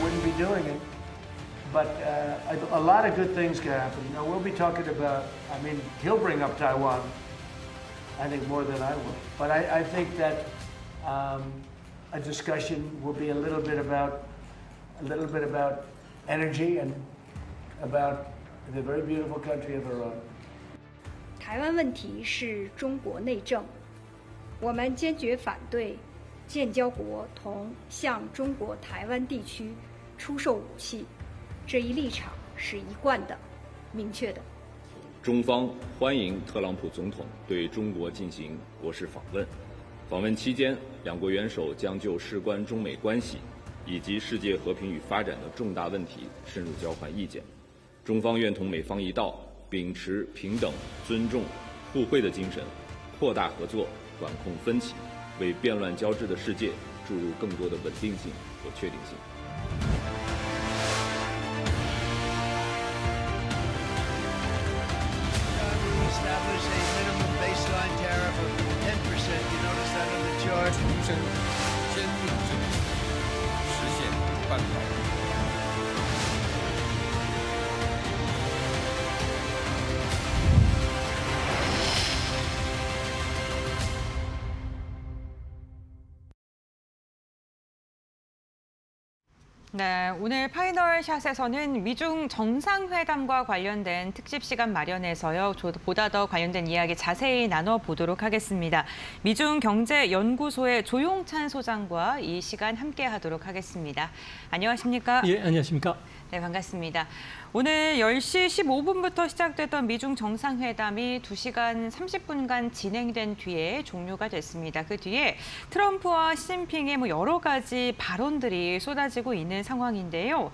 wouldn't be doing it. But a lot of good things can happen. You know, we'll be talking about, I mean, he'll bring up Taiwan, I think, more than I will. But I think that a discussion will be a little bit about energy and about the very beautiful country of Iran. 台湾问题是中国内政，我们坚决反对建交国同向中国台湾地区出售武器，这一立场是一贯的、明确的。中方欢迎特朗普总统对中国进行国事访问。访问期间，两国元首将就事关中美关系以及世界和平与发展的重大问题深入交换意见。中方愿同美方一道，秉持平等、尊重、互惠的精神，扩大合作，管控分歧，为变乱交织的世界注入更多的稳定性和确定性。Establish a minimum baseline tariff of 10%. You notice that on the chart? 重申坚定执行，实现半岛。네, 오늘 파이널 샷에서는 미중 정상회담과 관련된 특집 시간 마련해서요. 보다 더 관련된 이야기 자세히 나눠보도록 하겠습니다. 미중 경제연구소의 조용찬 소장과 이 시간 함께하도록 하겠습니다. 안녕하십니까? 예, 안녕하십니까? 네, 반갑습니다. 오늘 10시 15분부터 시작됐던 미중 정상회담이 2시간 30분간 진행된 뒤에 종료가 됐습니다. 그 뒤에 트럼프와 시진핑의 여러 가지 발언들이 쏟아지고 있는 상황인데요.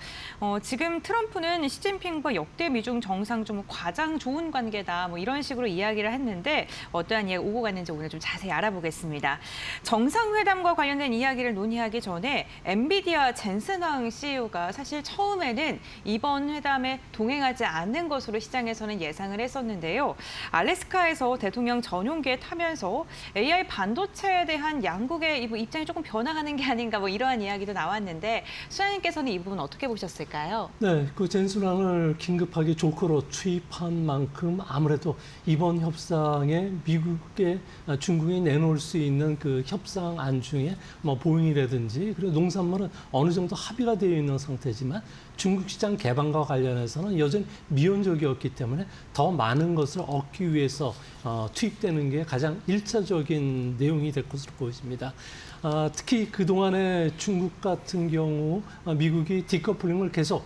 지금 트럼프는 시진핑과 역대 미중 정상 좀 과장 좋은 관계다 이런 식으로 이야기를 했는데 어떠한 이야기 오고 갔는지 오늘 좀 자세히 알아보겠습니다. 정상회담과 관련된 이야기를 논의하기 전에 엔비디아 젠슨황 CEO가 사실 처음에는 이번 회담에 동행하지 않는 것으로 시장에서는 예상을 했었는데요. 알래스카에서 대통령 전용기에 타면서 AI 반도체에 대한 양국의 입장이 조금 변화하는 게 아닌가 이러한 이야기도 나왔는데 수장님께서는 이 부분 어떻게 보셨을까요? 네, 그 젠슨황을 긴급하게 조커로 투입한 만큼 아무래도 이번 협상에 미국에 중국이 내놓을 수 있는 그 협상안 중에 보잉이라든지 그리고 농산물은 어느 정도 합의가 되어 있는 상태지만 중국 시장 개방과 관련해서는 여전히 미온적이었기 때문에 더 많은 것을 얻기 위해서 투입되는 게 가장 일차적인 내용이 될 것으로 보입니다. 특히 그동안에 중국 같은 경우 미국이 디커플링을 계속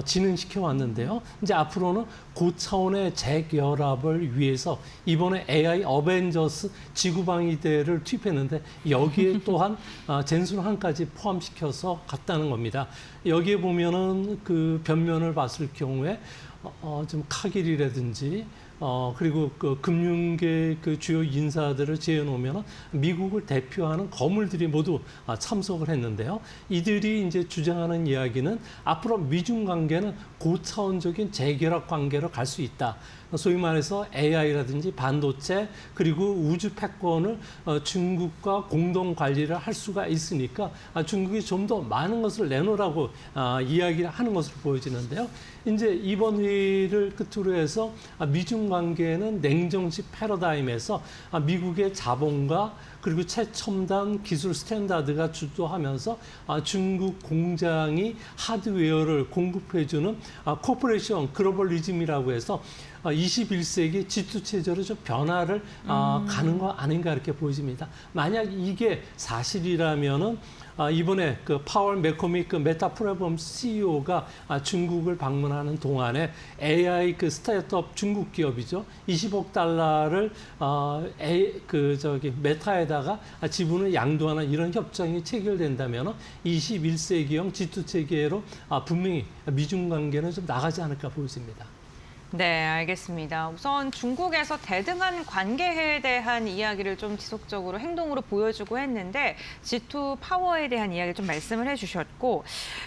진행시켜 왔는데요. 이제 앞으로는 그 차원의 재결합을 위해서 이번에 AI 어벤져스 지구방위대를 투입했는데 여기에 또한 젠슨황까지 포함시켜서 갔다는 겁니다. 여기에 보면은 그 변면을 봤을 경우에 좀 카길이라든지 그리고 그 금융계 그 주요 인사들을 재어놓으면 미국을 대표하는 거물들이 모두 참석을 했는데요. 이들이 이제 주장하는 이야기는 앞으로 미중 관계는 고차원적인 재결합 관계로 갈 수 있다. 소위 말해서 AI라든지 반도체 그리고 우주 패권을 중국과 공동 관리를 할 수가 있으니까 중국이 좀 더 많은 것을 내놓으라고 이야기를 하는 것으로 보여지는데요. 이제 이번 회의를 끝으로 해서 미중 관계는 냉정식 패러다임에서 미국의 자본과 그리고 최첨단 기술 스탠다드가 주도하면서 중국 공장이 하드웨어를 공급해주는 코퍼레이션 글로벌리즘이라고 해서 21세기 G2 체제로 좀 변화를 가는 거 아닌가 이렇게 보여집니다. 만약 이게 사실이라면은 이번에 그 파월 매코믹 그 메타 프로그램 CEO가 중국을 방문하는 동안에 AI 그 스타트업 중국 기업이죠. 20억 달러를 메타에다가 지분을 양도하는 이런 협정이 체결된다면 21세기형 G2 체계로 분명히 미중 관계는 좀 나가지 않을까 보여집니다. 네, 알겠습니다. 우선 중국에서 대등한 관계에 대한 이야기를 좀 지속적으로 행동으로 보여주고 했는데 G2 파워에 대한 이야기 좀 말씀을 해주셨고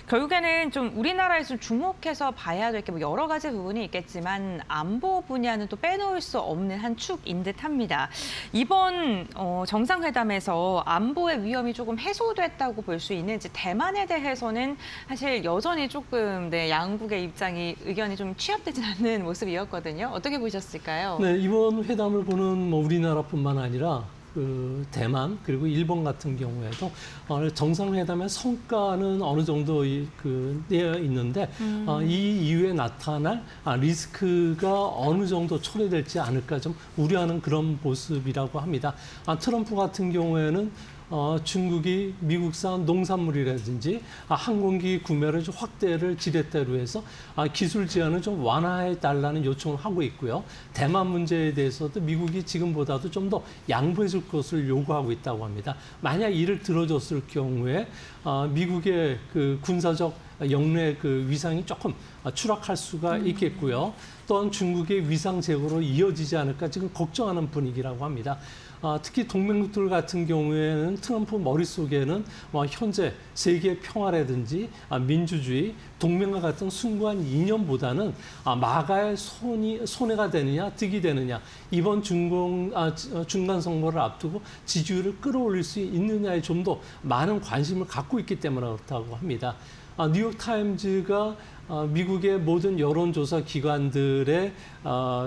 결국에는 좀 우리나라에서 주목해서 봐야 될 게 뭐 여러 가지 부분이 있겠지만 안보 분야는 또 빼놓을 수 없는 한 축인 듯합니다. 이번 정상회담에서 안보의 위험이 조금 해소됐다고 볼 수 있는지 대만에 대해서는 사실 여전히 조금 양국의 입장이 의견이 좀 취합되진 않는 모습이었거든요. 어떻게 보셨을까요? 네, 이번 회담을 보는 뭐 우리나라뿐만 아니라 그 대만 그리고 일본 같은 경우에도 정상회담의 성과는 어느 정도 되어 있는데 이 이후에 나타날 리스크가 어느 정도 초래될지 않을까 좀 우려하는 그런 모습이라고 합니다. 트럼프 같은 경우에는 중국이 미국산 농산물이라든지 항공기 구매를 좀 확대를 지렛대로 해서 기술 제한을 좀 완화해 달라는 요청을 하고 있고요. 대만 문제에 대해서도 미국이 지금보다도 좀 더 양보해 줄 것을 요구하고 있다고 합니다. 만약 이를 들어줬을 경우에 미국의 그 군사적 영내 그 위상이 조금 추락할 수가 있겠고요. 또한 중국의 위상 제고로 이어지지 않을까 지금 걱정하는 분위기라고 합니다. 특히 동맹국들 같은 경우에는 트럼프 머릿속에는 현재 세계 평화라든지 민주주의, 동맹과 같은 숭고한 이념보다는 마가의 손해가 되느냐, 득이 되느냐, 이번 중간 선거를 앞두고 지지율을 끌어올릴 수 있느냐에 좀 더 많은 관심을 갖고 있기 때문에 그렇다고 합니다. 뉴욕타임즈가 미국의 모든 여론조사 기관들의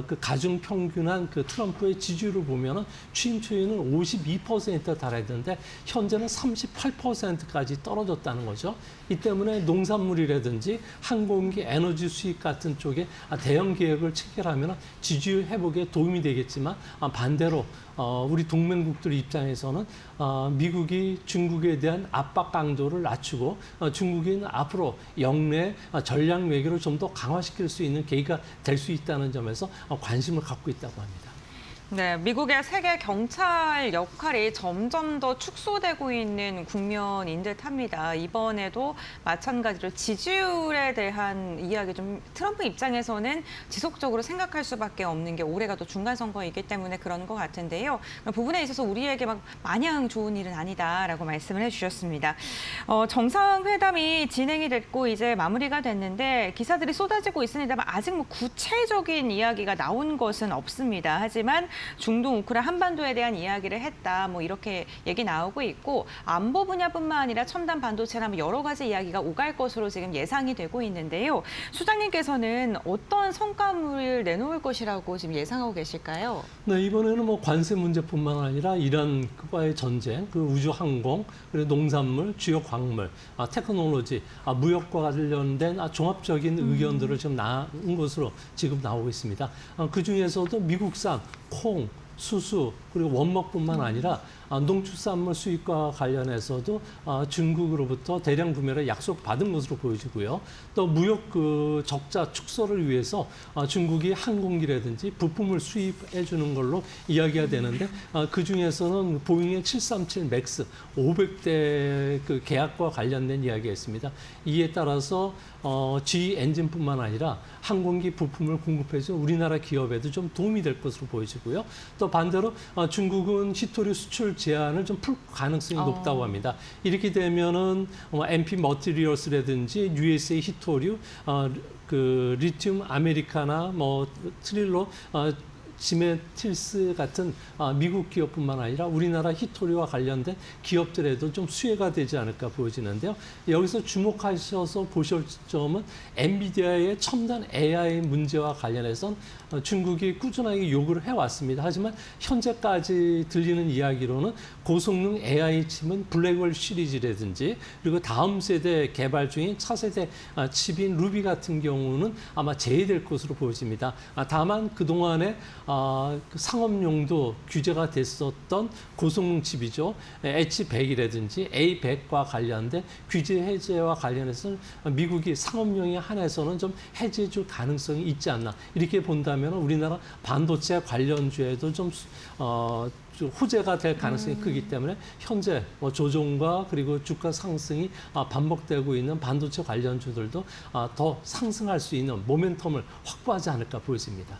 그 가중 평균한 그 트럼프의 지지율을 보면은 취임 초에는 52%에 달했는데 현재는 38%까지 떨어졌다는 거죠. 이 때문에 농산물이라든지 항공기, 에너지 수입 같은 쪽에 대응 계획을 체결하면 지지율 회복에 도움이 되겠지만 반대로 우리 동맹국들 입장에서는 미국이 중국에 대한 압박 강도를 낮추고 중국인 앞으로 영내 전략 외교를 좀 더 강화시킬 수 있는 계기가 될 수 있다는 점에서 관심을 갖고 있다고 합니다. 네, 미국의 세계 경찰 역할이 점점 더 축소되고 있는 국면인 듯합니다. 이번에도 마찬가지로 지지율에 대한 이야기 좀 트럼프 입장에서는 지속적으로 생각할 수밖에 없는 게 올해가 또 중간 선거이기 때문에 그런 것 같은데요. 그 부분에 있어서 우리에게 막 마냥 좋은 일은 아니다라고 말씀을 해주셨습니다. 정상회담이 진행이 됐고 이제 마무리가 됐는데 기사들이 쏟아지고 있습니다만 아직 뭐 구체적인 이야기가 나온 것은 없습니다. 하지만 중동, 우크라, 한반도에 대한 이야기를 했다. 뭐 이렇게 얘기 나오고 있고 안보 분야뿐만 아니라 첨단 반도체나 뭐 여러 가지 이야기가 오갈 것으로 지금 예상이 되고 있는데요. 수장님께서는 어떤 성과물을 내놓을 것이라고 지금 예상하고 계실까요? 네, 이번에는 뭐 관세 문제뿐만 아니라 이란과의 전쟁, 그 우주 항공, 그리고 농산물, 주요 광물, 테크놀로지, 무역과 관련된 종합적인 의견들을 지금 나온 것으로 지금 나오고 있습니다. 그 중에서도 미국산 콩, 수수, 그리고 원목뿐만 아니라 농축산물 수입과 관련해서도 중국으로부터 대량 구매를 약속받은 것으로 보여지고요. 또 무역 그 적자 축소를 위해서 중국이 항공기라든지 부품을 수입해 주는 걸로 이야기가 되는데 그 중에서는 보잉의 737 맥스 500대 그 계약과 관련된 이야기가 있습니다. 이에 따라서 G 엔진뿐만 아니라 항공기 부품을 공급해서 우리나라 기업에도 좀 도움이 될 것으로 보여지고요. 또 반대로 중국은 히토류 수출 제한을 좀 풀 가능성이 높다고 합니다. 이렇게 되면은 MP 머티리얼스라든지 USA 히토류, 그 리튬 아메리카나, 뭐 트릴로, 지메틸스 같은 미국 기업뿐만 아니라 우리나라 히토리와 관련된 기업들에도 좀 수혜가 되지 않을까 보여지는데요. 여기서 주목하셔서 보실 점은 엔비디아의 첨단 AI 문제와 관련해서 중국이 꾸준하게 요구를 해왔습니다. 하지만 현재까지 들리는 이야기로는 고성능 AI 칩은 블랙홀 시리즈라든지 그리고 다음 세대 개발 중인 차세대 칩인 루비 같은 경우는 아마 제외될 것으로 보여집니다. 다만 그동안에 그 상업용도 규제가 됐었던 고성능 칩이죠. H100이라든지 A100과 관련된 규제 해제와 관련해서 미국이 상업용에 한해서는 좀 해제해 줄 가능성이 있지 않나. 이렇게 본다면 우리나라 반도체 관련주에도 좀 호재가 될 가능성이 크기 때문에 현재 조정과 그리고 주가 상승이 반복되고 있는 반도체 관련주들도 더 상승할 수 있는 모멘텀을 확보하지 않을까 보여집니다.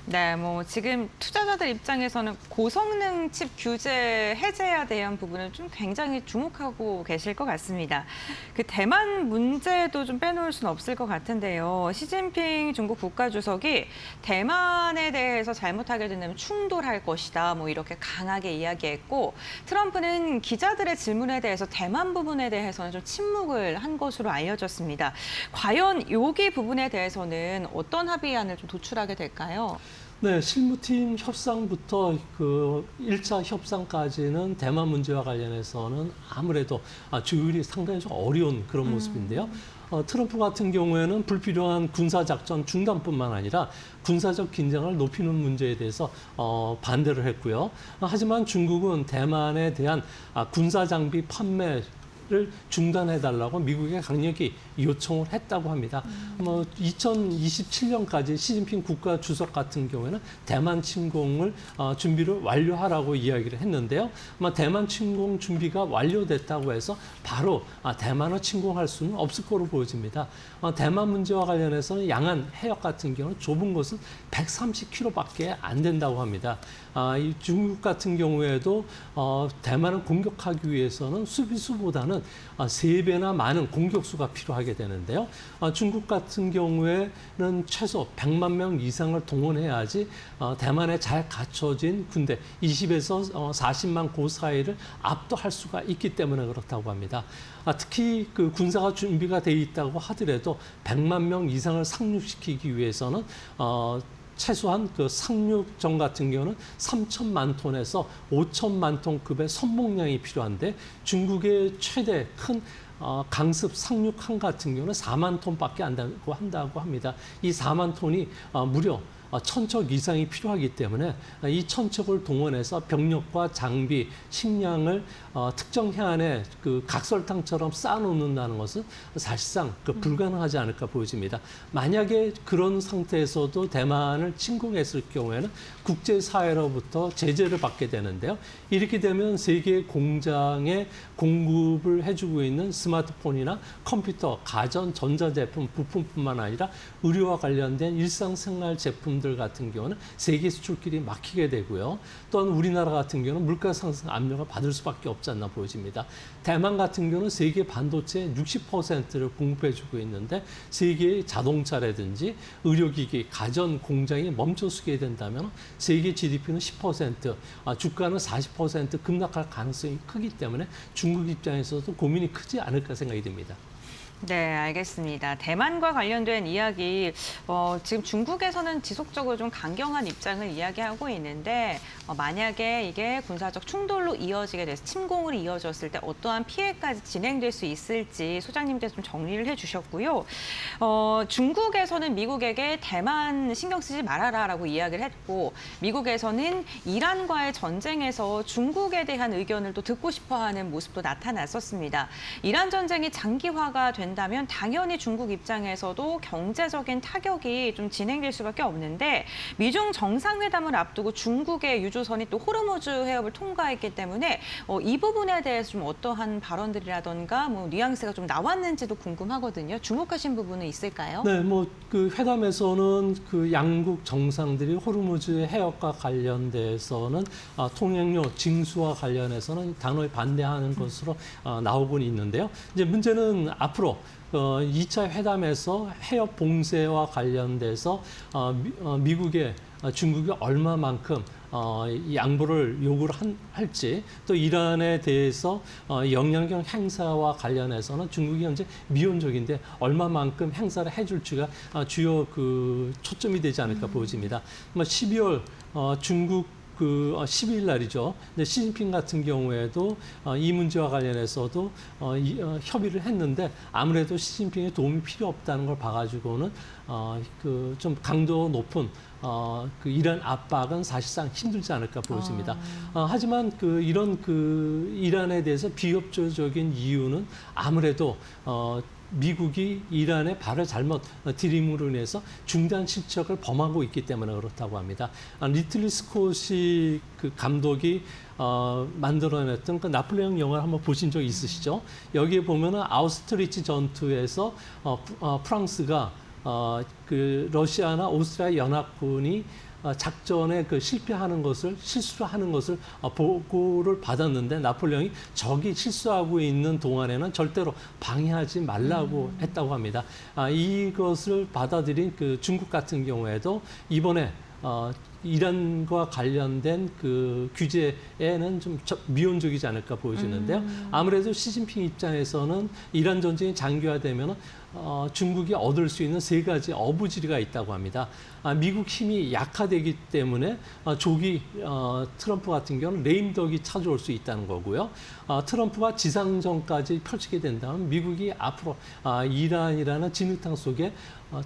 네, 뭐 지금 투자자들 입장에서는 고성능 칩 규제 해제에 대한 부분은 좀 굉장히 주목하고 계실 것 같습니다. 그 대만 문제도 좀 빼놓을 수는 없을 것 같은데요. 시진핑 중국 국가주석이 대만에 대해서 잘못하게 된다면 충돌할 것이다, 뭐 이렇게 강하게 이야기했고, 트럼프는 기자들의 질문에 대해서 대만 부분에 대해서는 좀 침묵을 한 것으로 알려졌습니다. 과연 여기 부분에 대해서는 어떤 합의안을 좀 도출하게 될까요? 네, 실무팀 협상부터 그 1차 협상까지는 대만 문제와 관련해서는 아무래도 조율이 상당히 좀 어려운 그런 모습인데요. 트럼프 같은 경우에는 불필요한 군사작전 중단뿐만 아니라 군사적 긴장을 높이는 문제에 대해서 반대를 했고요. 하지만 중국은 대만에 대한 군사장비 판매 를 중단해달라고 미국에 강력히 요청을 했다고 합니다. 2027년까지 시진핑 국가 주석 같은 경우에는 대만 침공을 준비를 완료하라고 이야기를 했는데요. 대만 침공 준비가 완료됐다고 해서 바로 대만을 침공할 수는 없을 거로 보여집니다. 대만 문제와 관련해서는 양안 해역 같은 경우는 좁은 곳은 130km밖에 안 된다고 합니다. 이 중국 같은 경우에도 대만을 공격하기 위해서는 수비수보다는 3배나 많은 공격수가 필요하게 되는데요. 중국 같은 경우에는 최소 100만 명 이상을 동원해야지 대만에 잘 갖춰진 군대 20에서 40만 그 사이를 압도할 수가 있기 때문에 그렇다고 합니다. 특히 그 군사가 준비가 돼 있다고 하더라도 100만 명 이상을 상륙시키기 위해서는 최소한 그 상륙정 같은 경우는 3천만 톤에서 5천만 톤급의 선봉량이 필요한데 중국의 최대 큰 강습 상륙함 같은 경우는 4만 톤밖에 안 한다고 합니다. 이 4만 톤이 무려 1,000척 이상이 필요하기 때문에 이 1,000척을 동원해서 병력과 장비, 식량을 특정 해안에 그 각설탕처럼 쌓아놓는다는 것은 사실상 불가능하지 않을까 보여집니다. 만약에 그런 상태에서도 대만을 침공했을 경우에는 국제사회로부터 제재를 받게 되는데요. 이렇게 되면 세계 공장에 공급을 해주고 있는 스마트폰이나 컴퓨터, 가전, 전자제품, 부품뿐만 아니라 의료와 관련된 일상생활 제품들 같은 경우는 세계 수출길이 막히게 되고요. 또한 우리나라 같은 경우는 물가 상승 압력을 받을 수밖에 없지 않나 보여집니다. 대만 같은 경우는 세계 반도체 60%를 공급해주고 있는데 세계의 자동차라든지 의료기기, 가전 공장이 멈춰서게 된다면 세계 GDP는 10%, 주가는 40% 급락할 가능성이 크기 때문에 중국 입장에서도 고민이 크지 않을까 생각이 듭니다. 네, 알겠습니다. 대만과 관련된 이야기, 지금 중국에서는 지속적으로 좀 강경한 입장을 이야기하고 있는데 만약에 이게 군사적 충돌로 이어지게 돼서 침공으로 이어졌을 때 어떠한 피해까지 진행될 수 있을지 소장님께서 좀 정리를 해주셨고요. 중국에서는 미국에게 대만 신경 쓰지 말아라라고 이야기를 했고 미국에서는 이란과의 전쟁에서 중국에 대한 의견을 또 듣고 싶어하는 모습도 나타났었습니다. 이란 전쟁이 장기화가 된다면 당연히 중국 입장에서도 경제적인 타격이 좀 진행될 수밖에 없는데 미중 정상회담을 앞두고 중국의 유조선이 또 호르무즈 해협을 통과했기 때문에 이 부분에 대해서 좀 어떠한 발언들이라던가 뭐 뉘앙스가 좀 나왔는지도 궁금하거든요. 주목하신 부분은 있을까요? 네, 그 회담에서는 그 양국 정상들이 호르무즈 해협과 관련돼서는 통행료 징수와 관련해서는 단호히 반대하는 것으로 나오고는 있는데요. 이제 문제는 앞으로 2차 회담에서 해협 봉쇄와 관련돼서 미국의 중국이 얼마만큼 양보를 요구를 할지 또 이란에 대해서 영향력 행사와 관련해서는 중국이 현재 미온적인데 얼마만큼 행사를 해줄지가 주요 그 초점이 되지 않을까 보여집니다. 12월 중국 12일 날이죠. 근데 시진핑 같은 경우에도 이 문제와 관련해서도 협의를 했는데 아무래도 시진핑의 도움이 필요 없다는 걸 봐가지고는 그 좀 강도 높은 그 이란 압박은 사실상 힘들지 않을까 보여집니다. 하지만 이런 이란에 대해서 비협조적인 이유는 아무래도 미국이 이란의 발을 잘못 들임으로 인해서 중단 실책을 범하고 있기 때문에 그렇다고 합니다. 리틀리 스콧이 그 감독이 만들어냈던 그 나폴레옹 영화를 한번 보신 적 있으시죠? 여기에 보면은 아우스트리츠 전투에서 프랑스가 그 러시아나 오스트리아 연합군이 작전에 실수를 하는 것을 보고를 받았는데 나폴레옹이 적이 실수하고 있는 동안에는 절대로 방해하지 말라고 했다고 합니다. 이것을 받아들인 그 중국 같은 경우에도 이번에 이란과 관련된 그 규제에는 좀 미온적이지 않을까 보여지는데요. 아무래도 시진핑 입장에서는 이란 전쟁이 장기화되면 중국이 얻을 수 있는 3가지 어부지리가 있다고 합니다. 미국 힘이 약화되기 때문에 조기 트럼프 같은 경우는 레임덕이 찾아올 수 있다는 거고요. 트럼프가 지상전까지 펼치게 된다면 미국이 앞으로 이란이라는 진흙탕 속에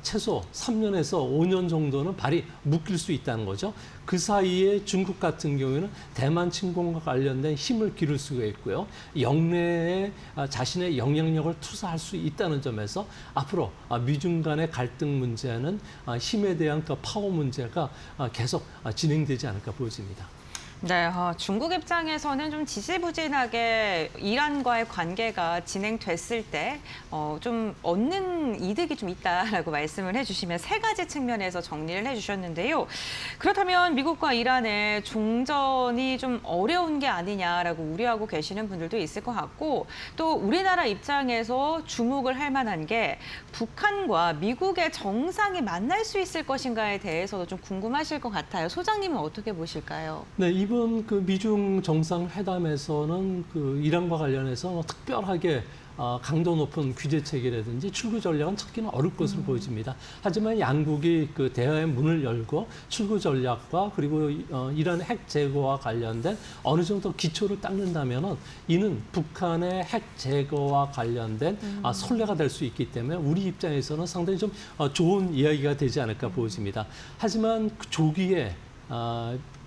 최소 3년에서 5년 정도는 발이 묶일 수 있다는 거죠. 그 사이에 중국 같은 경우에는 대만 침공과 관련된 힘을 기를 수가 있고요. 영내에 자신의 영향력을 투사할 수 있다는 점에서 앞으로 미중 간의 갈등 문제는 힘에 대한 그 파워 문제가 계속 진행되지 않을까 보여집니다. 네, 중국 입장에서는 좀 지지부진하게 이란과의 관계가 진행됐을 때 좀 얻는 이득이 좀 있다라고 말씀을 해주시면 3가지 측면에서 정리를 해주셨는데요. 그렇다면 미국과 이란의 종전이 좀 어려운 게 아니냐라고 우려하고 계시는 분들도 있을 것 같고 또 우리나라 입장에서 주목을 할 만한 게 북한과 미국의 정상이 만날 수 있을 것인가에 대해서도 좀 궁금하실 것 같아요. 소장님은 어떻게 보실까요? 네, 이번 그 미중 정상회담에서는 그 이란과 관련해서 특별하게 강도 높은 규제 체계라든지 출구 전략은 찾기는 어려울 것으로 보여집니다. 하지만 양국이 그 대화의 문을 열고 출구 전략과 그리고 이란 핵 제거와 관련된 어느 정도 기초를 닦는다면은 이는 북한의 핵 제거와 관련된 선례가 될 수 있기 때문에 우리 입장에서는 상당히 좀 좋은 이야기가 되지 않을까 보여집니다. 하지만 그 조기에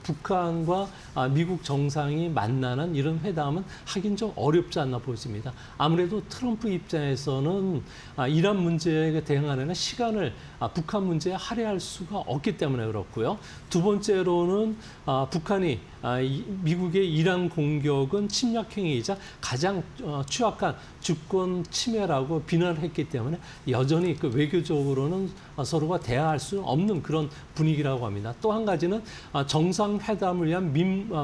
북한과 미국 정상이 만나는 이런 회담은 하긴 좀 어렵지 않나 보입니다. 아무래도 트럼프 입장에서는 이란 문제에 대응하는 시간을 북한 문제에 할애할 수가 없기 때문에 그렇고요. 두 번째로는 북한이 미국의 이란 공격은 침략행위이자 가장 취약한 주권 침해라고 비난을 했기 때문에 여전히 그 외교적으로는 서로가 대화할 수 없는 그런 분위기라고 합니다. 또 한 가지는 정상회담을 위한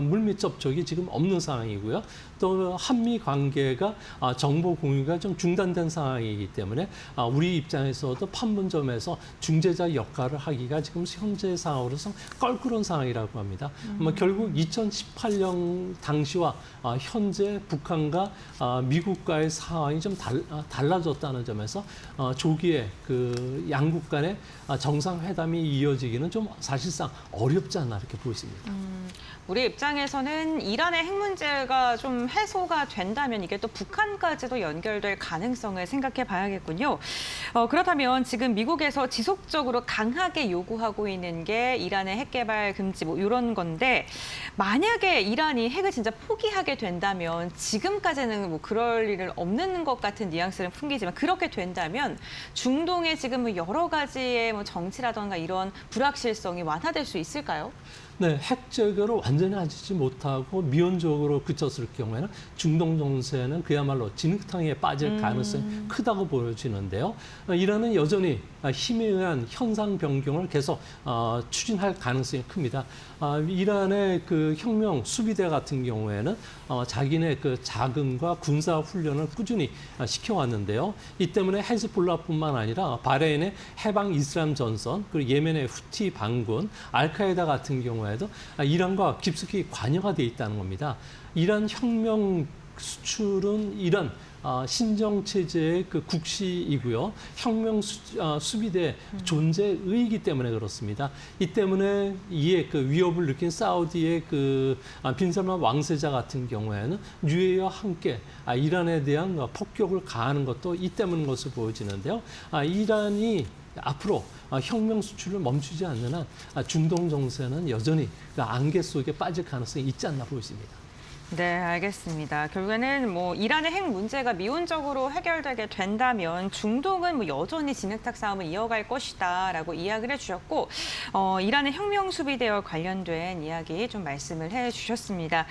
물밑 접촉이 지금 없는 상황이고요. 또 한미 관계가 정보 공유가 좀 중단된 상황이기 때문에 우리 입장에서도 판문점에서 중재자 역할을 하기가 지금 현재 상황으로서 껄끄러운 상황이라고 합니다. 결국 2018년 당시와 현재 북한과 미국과의 상황이 좀 달라졌다는 점에서 조기에 그 양국 간의 정상회담이 이어지기는 좀 사실상 어렵지 않나 이렇게 보입니다. 우리 입장에서는 이란의 핵 문제가 좀 해소가 된다면 이게 또 북한까지도 연결될 가능성을 생각해 봐야겠군요. 그렇다면 지금 미국에서 지속적으로 강하게 요구하고 있는 게 이란의 핵 개발 금지 뭐 이런 건데 만약에 이란이 핵을 진짜 포기하게 된다면 지금까지는 뭐 그럴 일은 없는 것 같은 뉘앙스는 풍기지만 그렇게 된다면 중동의 지금 뭐 여러 가지의 뭐 정치라던가 이런 불확실성이 완화될 수 있을까요? 네, 핵 제거를 완전히 하지 못하고 미온적으로 그쳤을 경우에는 중동 정세는 그야말로 진흙탕에 빠질 가능성이 크다고 보여지는데요. 이란은 여전히 힘에 의한 현상 변경을 계속 추진할 가능성이 큽니다. 이란의 그 혁명 수비대 같은 경우에는 자기네 그 자금과 군사 훈련을 꾸준히 시켜왔는데요. 이 때문에 헤즈볼라뿐만 아니라 바레인의 해방 이슬람 전선, 그리고 예멘의 후티 반군, 알카에다 같은 경우에도 이란과 깊숙이 관여가 돼 있다는 겁니다. 이란 혁명 수출은 이란 신정 체제의 그 국시이고요. 혁명 수비대 존재의이기 때문에 그렇습니다. 이 때문에 이에 그 위협을 느낀 사우디의 그 빈살만 왕세자 같은 경우에는 UAE와 함께 이란에 대한 폭격을 가하는 것도 이 때문인 것으로 보여지는데요. 이란이 앞으로 혁명 수출을 멈추지 않는 한 중동 정세는 여전히 그 안개 속에 빠질 가능성이 있지 않나 보입니다. 네, 알겠습니다. 결국에는 뭐 이란의 핵 문제가 미온적으로 해결되게 된다면 중동은 뭐 여전히 진흙탕 싸움을 이어갈 것이다라고 이야기를 해주셨고, 이란의 혁명 수비대와 관련된 이야기 좀 말씀을 해주셨습니다.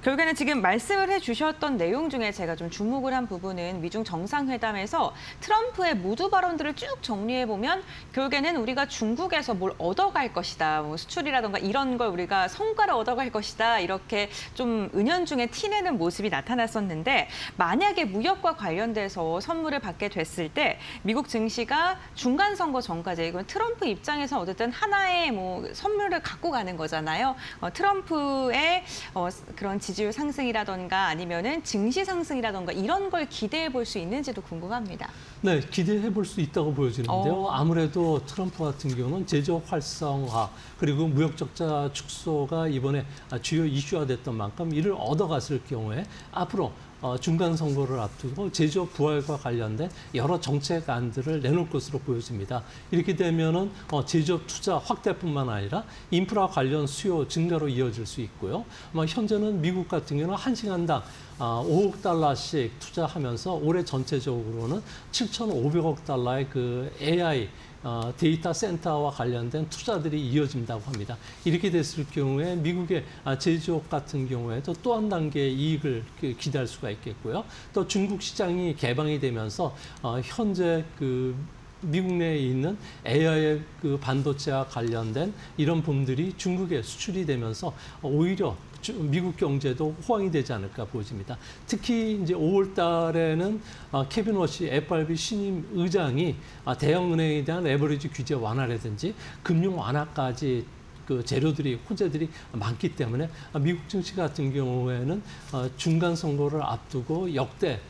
결국에는 지금 말씀을 해주셨던 내용 중에 제가 좀 주목을 한 부분은 미중 정상회담에서 트럼프의 모두 발언들을 쭉 정리해 보면 결국에는 우리가 중국에서 뭘 얻어갈 것이다, 뭐 수출이라던가 이런 걸 우리가 성과를 얻어갈 것이다, 이렇게 좀 은연중에 티내는 모습이 나타났었는데, 만약에 무역과 관련돼서 선물을 받게 됐을 때 미국 증시가 중간 선거 전까지, 이건 트럼프 입장에서 어쨌든 하나의 뭐 선물을 갖고 가는 거잖아요. 트럼프의 그런 지지율 상승이라던가 아니면은 증시 상승이라던가 이런 걸 기대해 볼 수 있는지도 궁금합니다. 네, 기대해 볼 수 있다고 보여지는데요. 아무래도 트럼프 같은 경우는 제조업 활성화 그리고 무역 적자 축소가 이번에 주요 이슈화 됐던 만큼 이를 얻어갔을 경우에 앞으로 중간 선거를 앞두고 제조업 부활과 관련된 여러 정책안들을 내놓을 것으로 보여집니다. 이렇게 되면은 제조업 투자 확대뿐만 아니라 인프라 관련 수요 증가로 이어질 수 있고요. 현재는 미국 같은 경우는 1시간당 5억 달러씩 투자하면서 올해 전체적으로는 7,500억 달러의 그 AI 데이터 센터와 관련된 투자들이 이어진다고 합니다. 이렇게 됐을 경우에 미국의 제조업 같은 경우에도 또 한 단계의 이익을 기대할 수가 있겠고요. 또 중국 시장이 개방이 되면서 현재 그 미국 내에 있는 AI 그 반도체와 관련된 이런 분들이 중국에 수출이 되면서 오히려 미국 경제도 호황이 되지 않을까 보여집니다. 특히 이제 5월 달에는 케빈 워시 FRB 신임 의장이 대형은행에 대한 레버리지 규제 완화라든지 금융 완화까지 그 재료들이 호재들이 많기 때문에 미국 증시 같은 경우에는 중간 선거를 앞두고 역대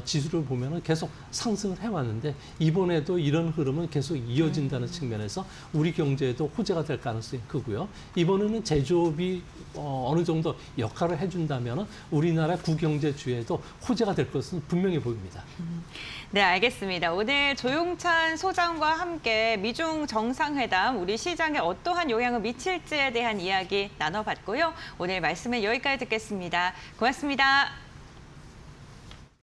지수를 보면은 계속 상승을 해왔는데 이번에도 이런 흐름은 계속 이어진다는 측면에서 우리 경제에도 호재가 될 가능성이 크고요. 이번에는 제조업이 어느 정도 역할을 해준다면 우리나라 구경제주에도 호재가 될 것은 분명히 보입니다. 네, 알겠습니다. 오늘 조용찬 소장과 함께 미중 정상회담 우리 시장에 어떠한 영향을 미칠지에 대한 이야기 나눠봤고요. 오늘 말씀은 여기까지 듣겠습니다. 고맙습니다.